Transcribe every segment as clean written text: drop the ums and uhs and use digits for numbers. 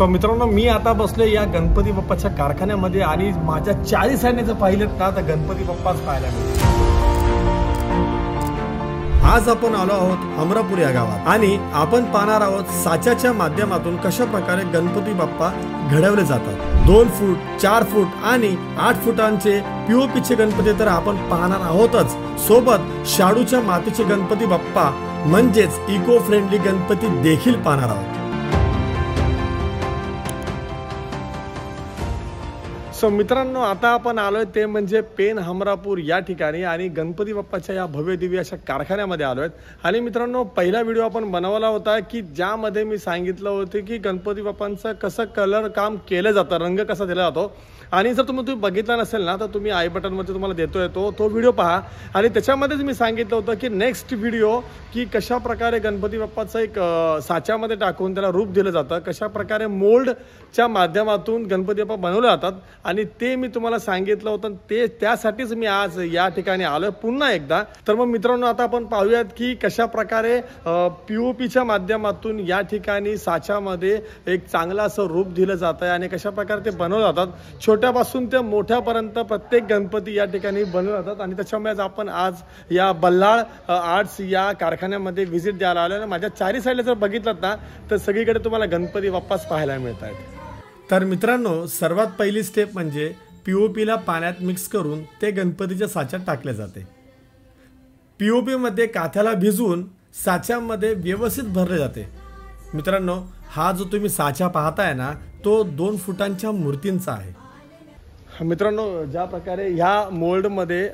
So मित्रांनो, मी आता बसलो या गणपती बाप्पाच्या कारखान्यामध्ये आणि माझ्या चारी साईडने जर पाहिलं ना तर गणपती बाप्पाच पाहायला मिळतो। आज आपण आलो आहोत हमरापूर या गावात आणि आपण पाहणार आहोत साच्याच्या माध्यमातून कशा प्रकारे गणपती बाप्पा घडवले जातात। 2 फूट 4 फूट आणि 8 फुटांचे पीओपीचे गणपती तर आपण पाहणार आहोतच, सोबत शाडूच्या मातीचे गणपती बाप्पा म्हणजेच इको फ्रेंडली गणपती देखील पाहणार आहोत। सो मित्रांनो, आता आपण आलोय ते म्हणजे पेन हमरापूर या ठिकाणी आणि गणपती बाप्पाच्या या भव्य दिव्य अशा कारखान्यामध्ये आलोय। आणि मित्रांनो, पहिला व्हिडिओ आपण बनवला होता की ज्यामध्ये मी सांगितलं होतं की गणपती बाप्पांचं कसं कलर काम केलं जातं, रंग कसा दिला जातो। आणि जर तुम्ही बघितला नसेल ना तर तुम्ही आय बटनमध्ये तुम्हाला देतोय तो व्हिडिओ पहा। आणि त्याच्यामध्येच मी सांगितलं होतं की नेक्स्ट व्हिडिओ की कशा प्रकारे गणपती बाप्पाचं एक साच्यामध्ये टाकून त्याला रूप दिलं जातं, कशा प्रकारे मोल्डच्या माध्यमातून गणपती बाप्पा बनवले जातात आणि ते मी तुम्हाला सांगितलं होतं। ते त्यासाठीच मी आज या ठिकाणी आलोय पुन्हा एकदा। तर मग मित्रांनो, आता आपण पाहूयात की कशा प्रकारे पीओपीच्या माध्यमातून या ठिकाणी साच्यामध्ये एक चांगलं असं रूप दिलं जातं आणि कशा प्रकारे ते बनवले जातात। छोट्यापासून ते मोठ्यापर्यंत प्रत्येक गणपती या ठिकाणी बनवले जातात आणि त्याच्यामुळे आपण आज या बल्लाळ आर्ट्स या कारखान्यामध्ये व्हिजिट द्यायला आलो। माझ्या चारी साईडला जर बघितलं ना तर सगळीकडे तुम्हाला गणपती बाप्पाच पाहायला मिळत आहेत। तर मित्रांनो, सर्वात पहिली स्टेप म्हणजे पीओपीला पाण्यात मिक्स करून ते गणपतीच्या साच्यात टाकले जाते। पीओपी मध्ये काथ्याला भिजवून साच्यामध्ये व्यवस्थित भरले जाते। मित्रांनो, हा जो तुम्ही साचा पाहताय ना तो 2 फुटांच्या मूर्तींचा आहे। मित्रांनो, ज्या प्रकारे ह्या मोल्डमध्ये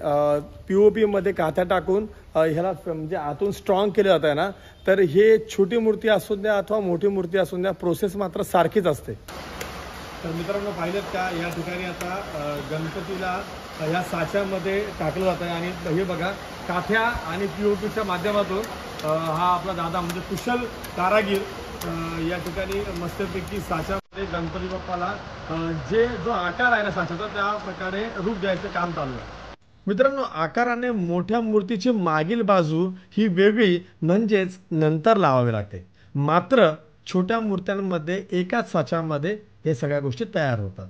पीओपी मध्ये काथ्या टाकून ह्याला म्हणजे आतून स्ट्रॉंग केलं जात आहे ना, तर हे छोटी मूर्ती असू द्या अथवा मोठी मूर्ती असू द्या, प्रोसेस मात्र सारखीच असते। तर मित्रांनो, पाहिलं का या ठिकाणी आता गणपतीला ह्या साच्यामध्ये टाकलं जात आहे आणि हे बघा काथ्या आणि पीओपीच्या माध्यमातून हा आपला दादा म्हणजे कुशल कारागीर या ठिकाणी मस्तपैकी साच्यामध्ये गणपती बाप्पाला जो आकार आहे ना साच्याचा त्या प्रकारे रूप द्यायचं काम चालू आहे। मित्रांनो, आकाराने मोठ्या मूर्तीची मागील बाजू ही वेगळी म्हणजेच नंतर लावावी लागते, मात्र छोट्या मूर्त्यांमध्ये एकाच साच्यामध्ये हे सगळ्या गोष्टी तयार होतात।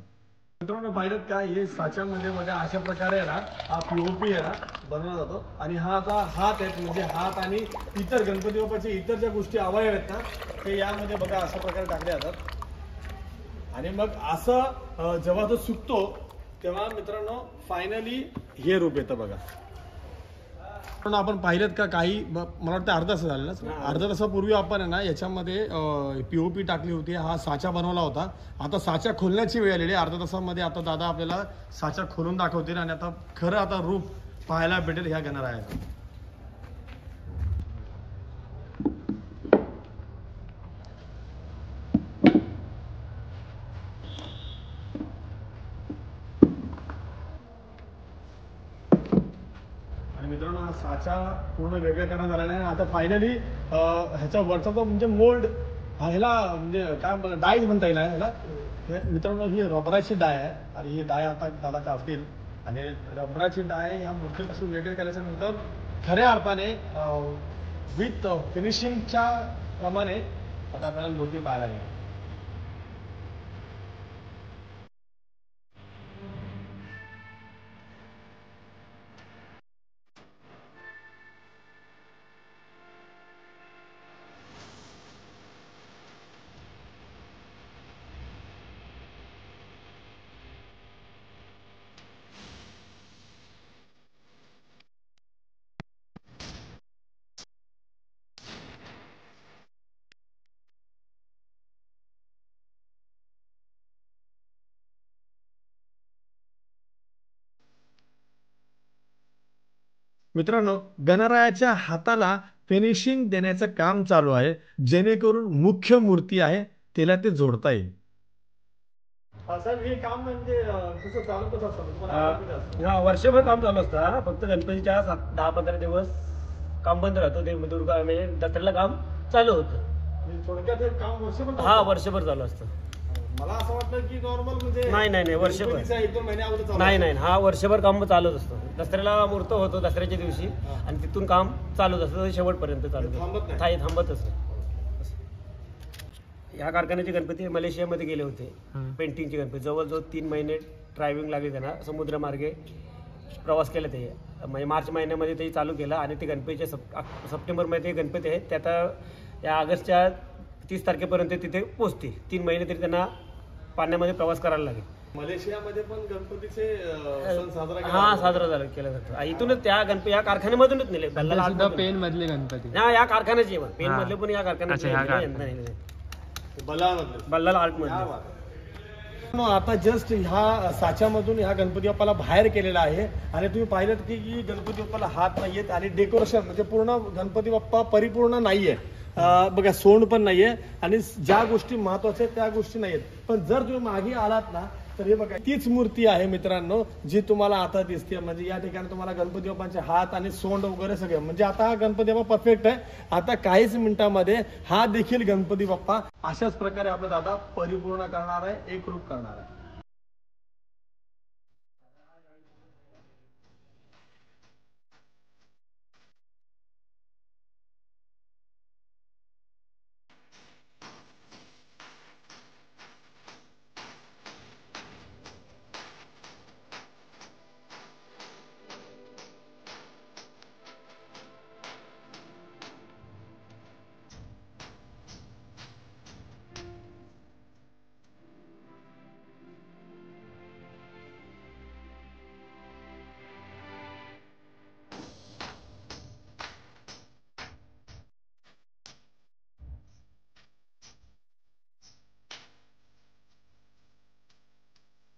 मित्रांनो, पाहिलं का हे साच्यामध्ये बघा अशा प्रकारे ना हा पीओपी आहे ना बनवला जातो आणि हा आता हात आहेत म्हणजे हात आणि इतर गणपती बाप्पाचे इतर ज्या गोष्टी अवयव आहेत ना ते यामध्ये बघा अशा प्रकारे टाकले जातात। आणि मग असं जेव्हा तो सुकतो तेव्हा मित्रांनो फायनली हे रूप येतं बघा। आपण पाहिलं का काही मला वाटतं अर्धा तास झालेला, अर्धा तासापूर्वी आपण आहे ना याच्यामध्ये पीओपी टाकली होती, हा साचा बनवला होता। आता साचा खोलण्याची वेळ आलेली, अर्धा तासामध्ये आता दादा आपल्याला साचा खोलून दाखवतील आणि आता खरं आता रूप पाहायला भेटेल ह्या गणरायाचं। मित्रांनो, हा साचा पूर्ण वेगळा करण्यात आलेला आहे। आता फायनली ह्याचा वरचा तो म्हणजे मोल्ड ह्याला म्हणजे काय डाय म्हणता येईल ह्याला। मित्रांनो, ही रबराची डाय आहे आणि ही डाय आता दादा कापतील आणि रबराची डाय ह्या मूर्तीपासून वेगळे केल्याच्या नंतर खऱ्या अर्थाने विथ फिनिशिंगच्या प्रमाणे आता आपल्याला मूर्ती पाहायला मिळेल। मित्रांनो, गणरायाच्या हाताला फिनिशिंग देण्याचं काम चालू आहे जेणेकरून मुख्य मूर्ती आहे त्याला ते जोडता येईल। साहेब, हे काम म्हणजे कसं चालू कसं असतं? वर्षभर काम चालू असतं। फक्त गणपतीच्या 10-15 दिवस काम बंद राहतं। ते दुर्गा म्हणजे दसऱ्याला काम चालू होतं। थोडक्यात हे काम वर्षभर? हा, वर्षभर चालू असतं। मला असं वाटतं की नॉर्मल म्हणजे नाही वर्षभर 1-2 महिने अगोदर नाही, हा वर्षभर काम चालूच असतं। दसऱ्याला मुहूर्त होतो दसऱ्याच्या दिवशी आणि तिथून काम चालूच असतं शेवटपर्यंत चालू, थांबतच नाही। ह्या कारखान्याचे गणपती मलेशियामध्ये गेले होते. पेंटिंगचे गणपती जवळजवळ 3 महिने ड्रायव्हिंग लागली त्यांना, समुद्रमार्गे प्रवास केला ते. म्हणजे मार्च महिन्यामध्ये ते चालू केलं आणि ते गणपतीच्या सप्टेंबरमध्ये गणपती आहेत ते आता या ऑगस्टच्या 30 तारखेपर्यंत तिथे पोहोचतील. 3 महिने तरी त्यांना पाण्यामध्ये प्रवास करायला लागेल. मलेशियामध्ये पण गणपतीचे सण साजरा केला हा साजरा केला जातो. इथूनच त्या गणपती या कारखान्यामधूनच नेले. पेन मधले गणपती या कारखान्याचे पेन मधले पण या कारखान्याचे बल्लाल आर्ट मध्ये. आता जस्ट ह्या साच्यामधून ह्या गणपती बाप्पाला बाहेर केलेला आहे आणि तुम्ही पाहिलं की गणपती बाप्पाला हात नाहीयेत आणि डेकोरेशन म्हणजे पूर्ण गणपती बाप्पा परिपूर्ण नाहीये. बघा सोंड पण नाहीये आणि ज्या गोष्टी महत्वाच्या आहेत त्या गोष्टी नाहीयेत. पण जर तुम्ही मागे आलात ना तर हे बघा तीच मूर्ती आहे मित्रांनो जी तुम्हाला आता दिसते. म्हणजे या ठिकाणी तुम्हाला गणपती बाप्पांचे हात आणि सोंड वगैरे सगळे म्हणजे आता हा गणपती बाप्पा परफेक्ट आहे. आता काहीच मिनिटांमध्ये हा देखील गणपती बाप्पा अशाच प्रकारे आपला दादा परिपूर्ण करणार आहे, एकरूप करणार आहे.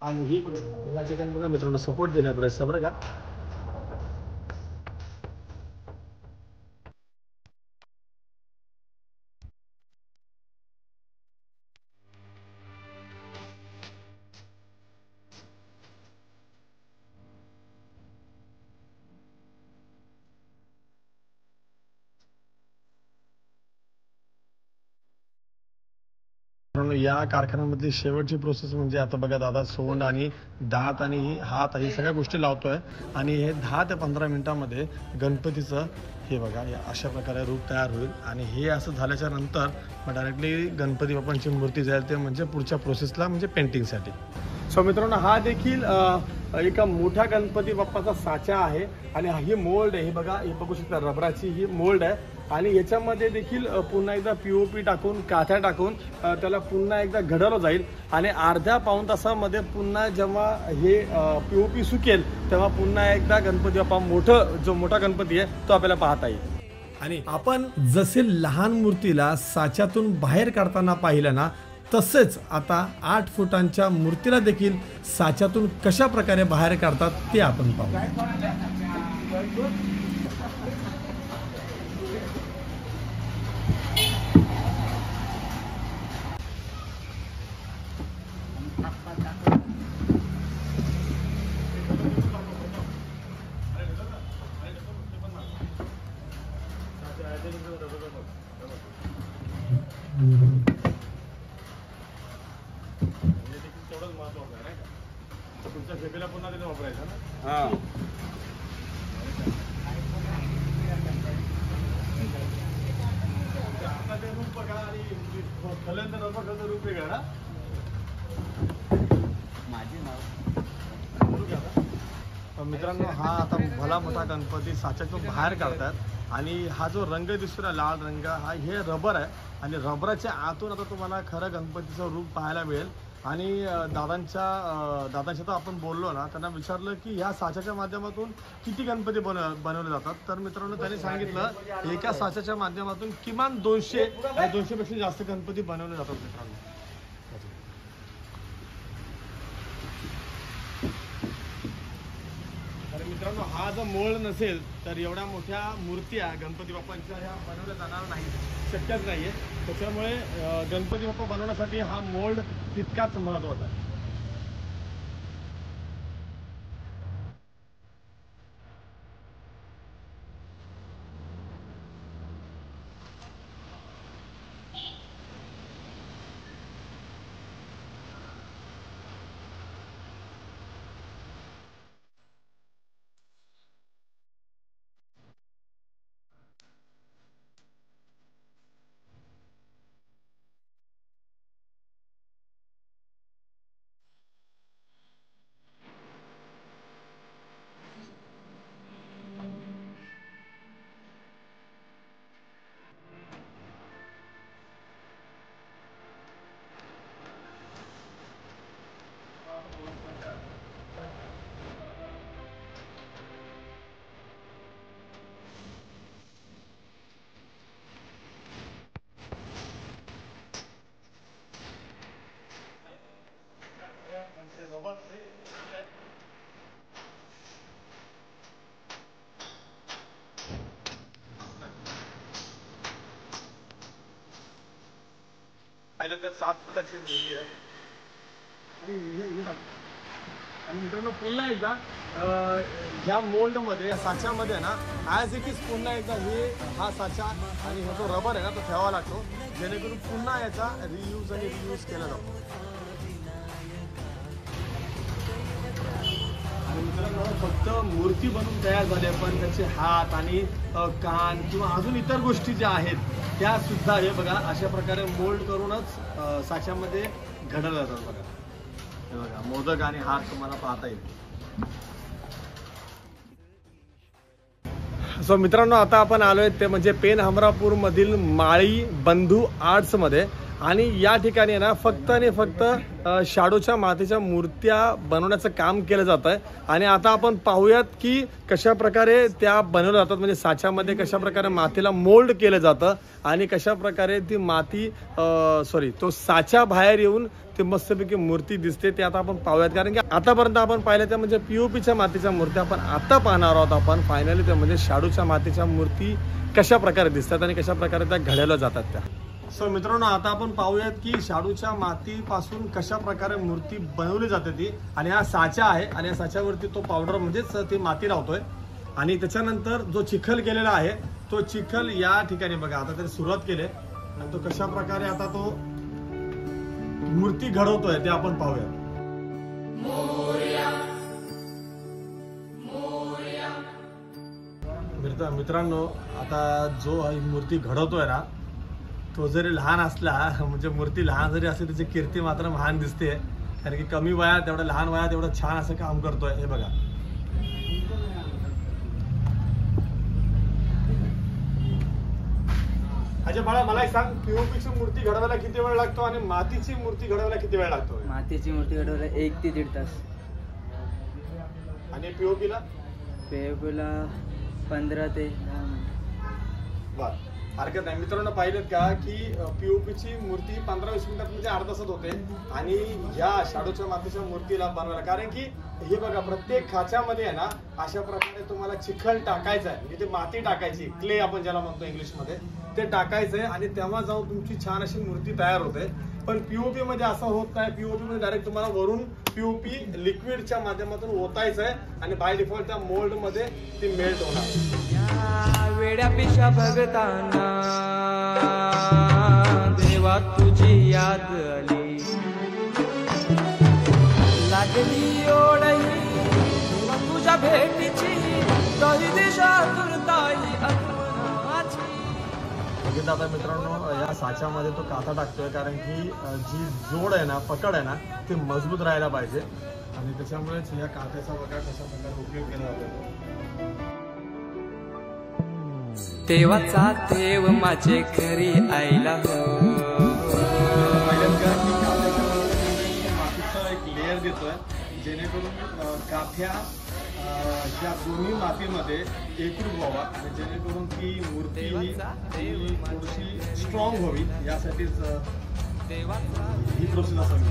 आणि ही या ठिकाणी बघा मित्रांनो सपोर्ट दिला प्रयत्न बरं का. या कारखान्यामधली शेवटची प्रोसेस म्हणजे आता बघा दादा सोंड आणि दात आणि हात ही सगळ्या गोष्टी लावतोय आणि हे 10 ते 15 मिनिटांमध्ये गणपतीचं हे बघा या अशा प्रकारे रूप तयार होईल. आणि हे असं झाल्याच्या नंतर मग डायरेक्टली गणपती बाप्पांची मूर्ती जाईल ते म्हणजे पुढच्या प्रोसेसला म्हणजे पेंटिंगसाठी. सो मित्रांनो हा देखील एका मोठ्या गणपती बाप्पाचा साचा आहे आणि ही मोल्ड आहे. हे बघा हे बघू शकता रबराची ही मोल्ड आहे आणि याच्यामध्ये देखील पुन्हा एकदा POP टाकून काथ्या टाकून त्याला पुन्हा एकदा घडवलं जाईल आणि अर्ध्या पाऊण तासामध्ये पुन्हा जेव्हा हे POP सुकेल तेव्हा पुन्हा एकदा गणपती बाप्पा जो मोठा गणपती आहे तो आपल्याला पाहता येईल. आणि आपण जसे लहान मूर्तीला साच्यातून बाहेर काढताना पाहिलं ना तसेच आता 8 फुटांच्या मूर्तीला देखील साच्यातून कशा प्रकारे बाहेर काढतात ते आपण पाहू. तेवढंच महत्वाचं आहे का तुमच्या फेफेला पुन्हा तिथे वापरायचं ना. आता ते रूप बघा आणि खल्यांतर रफाचं रूप वेगळं ना. माझे नाव मित्रांनो हा आता भला मोठा गणपती साच्यातून बाहेर काढतात आणि हा जो रंग दिसतो लाल रंग हा हे रबर आहे आणि रबराच्या आतून आता तुम्हाला खरं गणपतीचं रूप पाहायला मिळेल. आणि दादांच्या तर आपण बोललो ना त्यांना विचारलं की ह्या साच्याच्या माध्यमातून किती गणपती बनवले जातात तर मित्रांनो त्यांनी सांगितलं एका साच्याच्या माध्यमातून किमान 200 पेक्षा जास्त गणपती बनवले जातात मित्रांनो. मित्रांनो हा जर मोल्ड नसेल तर एवढ्या मोठ्या मूर्त्या गणपती बाप्पांच्या ह्या बनवल्या जाणार नाही, शक्यच नाहीये. त्याच्यामुळे गणपती बाप्पा बनवण्यासाठी हा मोल्ड तितकाच महत्त्वाचा आहे. 7 मूर्ती आहे. आणि मित्रांनो पुन्हा एकदा ह्या मोल्ड मध्ये साच्यामध्ये ना ॲज इट इज पुन्हा एकदा हा साचा आणि हा जो रबर आहे ना तो ठेवावा लागतो, जेणेकरून पुन्हा याचा रियूज आणि रियूज केला जातो. आणि मित्रांनो फक्त मूर्ती बनवून तयार झाले, पण त्याचे हात आणि कान किंवा अजून इतर गोष्टी ज्या आहेत त्या सुद्धा हे बघा अशा प्रकारे मोल्ड करूनच साच्यामध्ये घडवल्या जातात. बघा हे बघा मोदक आणि हात तुम्हाला पाहता येईल. सो मित्रांनो आता आपण आलोय ते म्हणजे पेन हमरापूर मधील माळी बंधू आर्ट्स मध्ये. आणि या ठिकाणी ना फक्त आणि फक्त शाडूच्या मातीच्या मूर्त्या बनवण्याचं काम केलं जात आहे. आणि आता आपण पाहूयात की कशा प्रकारे त्या बनवल्या जातात, म्हणजे साच्यामध्ये कशा प्रकारे मातीला मोल्ड केलं जातं आणि कशा प्रकारे ती माती तो साच्या बाहेर येऊन ते मस्तपैकी मूर्ती दिसते ते आता आपण पाहूयात. कारण की आतापर्यंत आपण पाहिलं त्या म्हणजे पीओपीच्या मातीच्या मूर्त्या, आपण आता पाहणार आहोत आपण फायनली ते म्हणजे शाडूच्या मातीच्या मूर्ती कशा प्रकारे दिसतात आणि कशा प्रकारे त्या घडवल्या जातात त्या. सो मित्रांनो आता आपण पाहूयात की शाडूच्या मातीपासून कशा प्रकारे मूर्ती बनवली जाते ती. आणि हा साचा आहे आणि या साच्यावरती तो पावडर म्हणजेच ती माती लावतोय. आणि त्याच्यानंतर जो चिखल केलेला आहे तो चिखल या ठिकाणी बघा आता तरी सुरुवात केली आणि तो कशा प्रकारे आता तो मूर्ती घडवतोय ते आपण पाहूयात. मित्रांनो आता जो ही मूर्ती घडवतोय ना तो जरी लहान असला म्हणजे मूर्ती लहान जरी असली त्याची कीर्ती मात्र महान दिसते. कारण की कमी वयात एवढं लहान वयात एवढं छान असं काम करतोय. हे बघा अच्छा बाळा मला एक सांग, पीओपीची मूर्ती घडवायला किती वेळ लागतो आणि मातीची मूर्ती घडवायला किती वेळ लागतो? मातीची मूर्ती घडवायला 1 ते 1.5 तास. आणि पीओपीला 15 ते 10 मिनिट. बर हरकत नाही. मित्रांनो पाहिलं का की पीओपीची मूर्ती 15-20 मिनिटात म्हणजे अर्धा तासात होते. आणि या शाडूच्या मातीच्या मूर्तीला बनवायला कारण की हे बघा प्रत्येक खाच्यामध्ये आहे ना अशा प्रकारे तुम्हाला चिखल टाकायचं आहे, म्हणजे ते माती टाकायची, क्ले आपण ज्याला म्हणतो इंग्लिशमध्ये, ते टाकायचंय आणि तेव्हा जाऊन तुमची छान अशी मूर्ती तयार होते. पण पीओपी मध्ये असं होत नाही. पीओपी मध्ये डायरेक्ट तुम्हाला वरून पीओपी लिक्विडच्या माध्यमातून ओतायचं आहे आणि बाय डिफॉल्ट त्या मोल्ड मध्ये ती मेल्ट होणार. वेड्या पिशा भगताना देवा तुझी याद आली, लागली ओढही तुझ्या भेटीची, तरी दिशा तुरताई आठवणाची. बघितलं आता मित्रांनो या साच्यामध्ये तो काथा टाकतोय कारण की जी जोड आहे ना पकड आहे ना ते मजबूत राहायला पाहिजे आणि त्याच्यामुळेच या काथ्याचा बघा कशा प्रकारे उपयोग केला जातो. तेव्हाचा देव माझे घरी आईला मातीचा एक लेअर देतोय जेणेकरून काथ्या या दोन्ही मातीमध्ये एकरूप व्हावा आणि जेणेकरून ती मूर्ती ही थोडीशी स्ट्रॉंग व्हावी यासाठीच ही प्रोसेस असावी.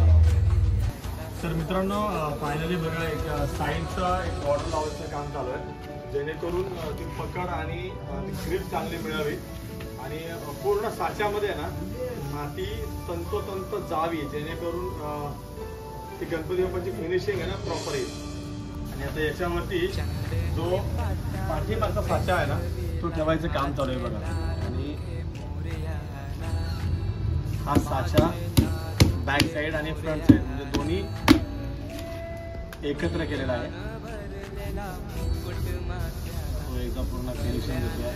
तर मित्रांनो फायनली बघा एक साईडचा एक बॉर्डर लावायचं काम चालू आहे जेणेकरून ती पकड आणि ती ग्रिप चांगली मिळावी आणि पूर्ण साच्यामध्ये ना माती तंतोतंत जावी जेणेकरून ती गणपती बाप्पाची फिनिशिंग आहे ना प्रॉपर येईल. आणि आता याच्यावरती जो पाठीमागचा साचा आहे ना तो ठेवायचं काम चालू आहे बघा. आणि हा साचा बॅक साईड आणि फ्रंट साईड म्हणजे दोन्ही एकत्र केलेला आहे. एकदा पूर्ण फिनिशिंग देतोय.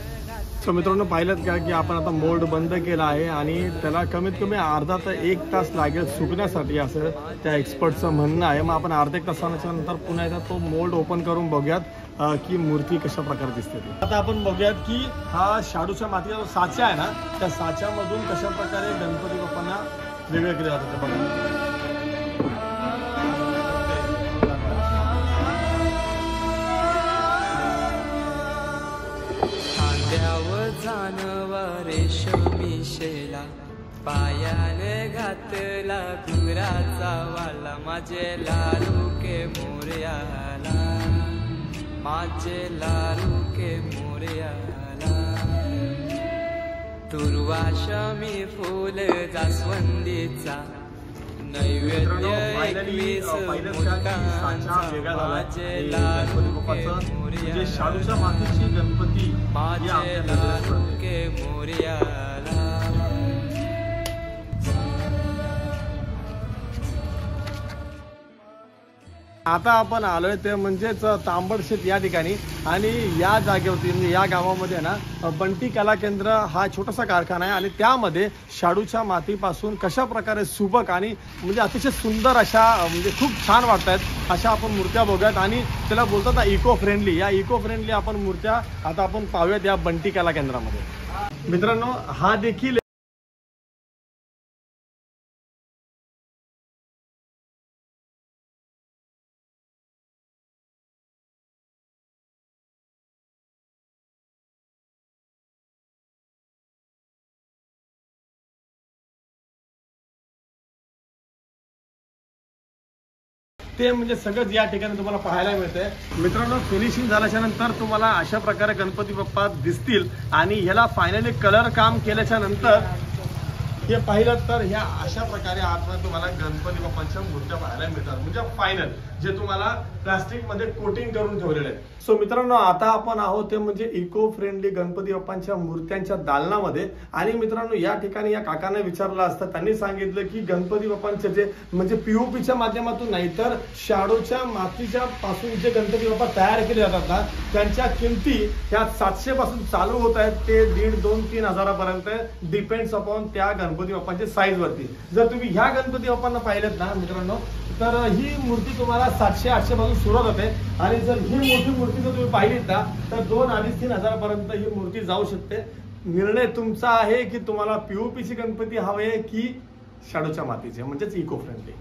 सो मित्रांनो पाहिलं का की आपण आता मोल्ड बंद केला आहे आणि त्याला कमीत कमी अर्धा ते 1 तास लागेल सुकण्यासाठी असं त्या एक्सपर्टचं म्हणणं आहे. मग आपण अर्धा 1 तासाच्या नंतर पुन्हा एकदा तो मोल्ड ओपन करून बघूयात की मूर्ती कशा प्रकारे दिसते. आता आपण बघूयात की हा शाडूच्या मातीचा जो साचा आहे ना त्या साच्यामधून कशा प्रकारे गणपती बाप्पांना वेगळं केलं जातं ते बघा. रेशमी शेला पायाने घातला घुंगराचा वाला, माझे लाडू के मोरयाला, माझे लाडू के मोरयाला. दुर्वाशमी फूल जास्वंदीचा नैवेद्य एकवीस मुक्तांचा माझे म्हणजे शाडूच्या मातीची गणपती माझे लाडके मोरयाला. आता आपण आलोय ते म्हणजेच तांबडशेत या ठिकाणी आणि या जागेवरती म्हणजे या गावामध्ये ना बंटी कला केंद्र हा छोटासा कारखाना आहे आणि त्यामध्ये शाडूच्या मातीपासून कशा प्रकारे सुबक आणि म्हणजे अतिशय सुंदर अशा म्हणजे खूप छान वाटत आहेत अशा आपण मूर्त्या बघूयात आणि त्याला बोलतात ना इको फ्रेंडली. या इको फ्रेंडली आपण मूर्त्या आता आपण पाहूयात या बंटी कला केंद्रामध्ये. मित्रांनो हा देखील ते म्हणजे सगळंच या ठिकाणी तुम्हाला पाहायला मिळतंय. मित्रांनो फिनिशिंग झाल्याच्या नंतर तुम्हाला अशा प्रकारे गणपती बाप्पा दिसतील आणि ह्याला फायनली कलर काम केल्याच्या नंतर हे पाहिलं तर ह्या अशा प्रकारे आतमध्ये तुम्हाला गणपती बाप्पांच्या मूर्त्या पाहायला मिळतात म्हणजे फायनल जे तुम्हाला प्लास्टिक मध्ये कोटिंग करून ठेवलेले आहे. सो मित्रांनो आता आपण आहोत ते म्हणजे इको फ्रेंडली गणपती बाप्पांच्या मूर्त्यांच्या दालनामध्ये आणि मित्रांनो या ठिकाणी या काकांना विचारलं असतं त्यांनी सांगितलं की गणपती बाप्पांचे जे म्हणजे पीओपीच्या माध्यमातून नाही तर शाडूच्या मातीच्या पासून जे गणपती बाप्पा तयार केले जातात ना त्यांच्या किमती ह्या 700 पासून चालू होत आहेत ते 1,500-3,000 हजारापर्यंत डिपेंड्स अपॉन त्या गणपती बाप्पांच्या साईज वरती. जर तुम्ही ह्या गणपती बाप्पांना पाहिलेत ना मित्रांनो तर ही मूर्ती तुम्हाला 700-800 पासून सुरुवात होते आणि जर ही मोठी मूर्ती जर तुम्ही पाहिलीत ना तर 2,500-3,000 हजारापर्यंत ही मूर्ती जाऊ शकते. निर्णय तुमचा आहे की तुम्हाला पीओपीची गणपती हवे की शाडूच्या मातीचे म्हणजेच इको फ्रेंडली.